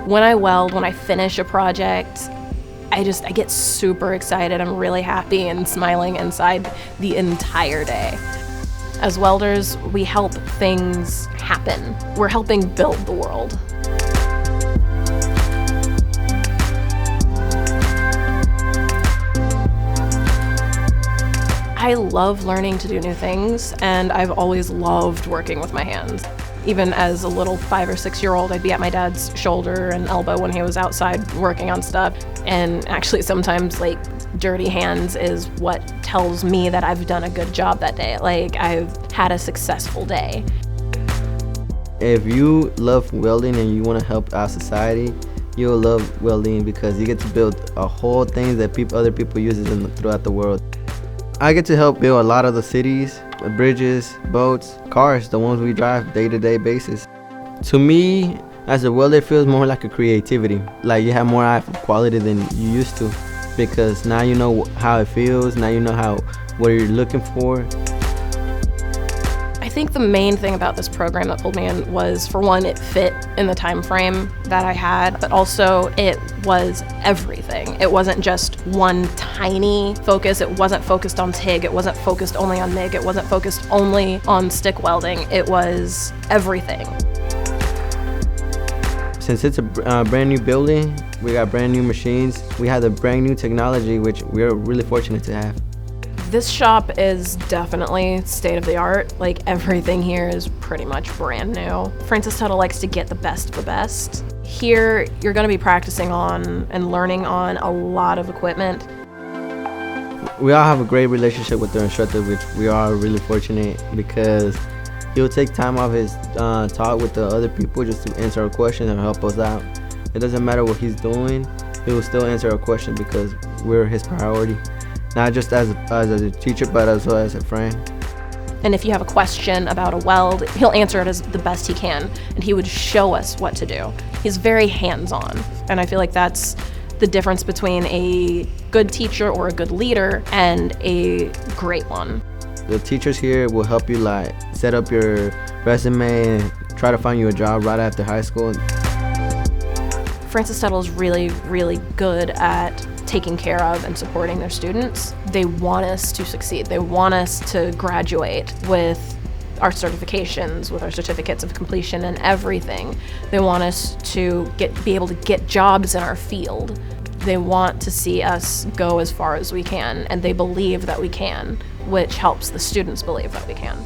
When I weld, when I finish a project, I get super excited. I'm really happy and smiling inside the entire day. As welders, we help things happen. We're helping build the world. I love learning to do new things, and I've always loved working with my hands. Even as a little 5 or 6-year-old, I'd be at my dad's shoulder and elbow when he was outside working on stuff. And actually sometimes like dirty hands is what tells me that I've done a good job that day. Like I've had a successful day. If you love welding and you want to help our society, you'll love welding because you get to build a whole thing that other people use throughout the world. I get to help build a lot of the cities, bridges, boats, cars, the ones we drive day-to-day basis. To me, as a welder, it feels more like a creativity. Like you have more eye for quality than you used to, because now you know how it feels, now you know what you're looking for. I think the main thing about this program that pulled me in was, for one, it fit in the time frame that I had, but also it was everything. It wasn't just one tiny focus. It wasn't focused on TIG. It wasn't focused only on MIG. It wasn't focused only on stick welding. It was everything. Since it's a brand new building, we got brand new machines. We have the brand new technology, which we're really fortunate to have. This shop is definitely state of the art. Like everything here is pretty much brand new. Francis Tuttle likes to get the best of the best. Here, you're gonna be practicing on and learning on a lot of equipment. We all have a great relationship with our instructor, which we are really fortunate because he'll take time off his talk with the other people just to answer our questions and help us out. It doesn't matter what he's doing, he will still answer our question because we're his priority. Not just as a teacher, but as well as a friend. And if you have a question about a weld, he'll answer it as the best he can, and he would show us what to do. He's very hands-on, and I feel like that's the difference between a good teacher or a good leader and a great one. The teachers here will help you like set up your resume and try to find you a job right after high school. Francis Tuttle is really, really good at taking care of and supporting their students. They want us to succeed. They want us to graduate with our certifications, with our certificates of completion and everything. They want us to be able to get jobs in our field. They want to see us go as far as we can, and they believe that we can, which helps the students believe that we can.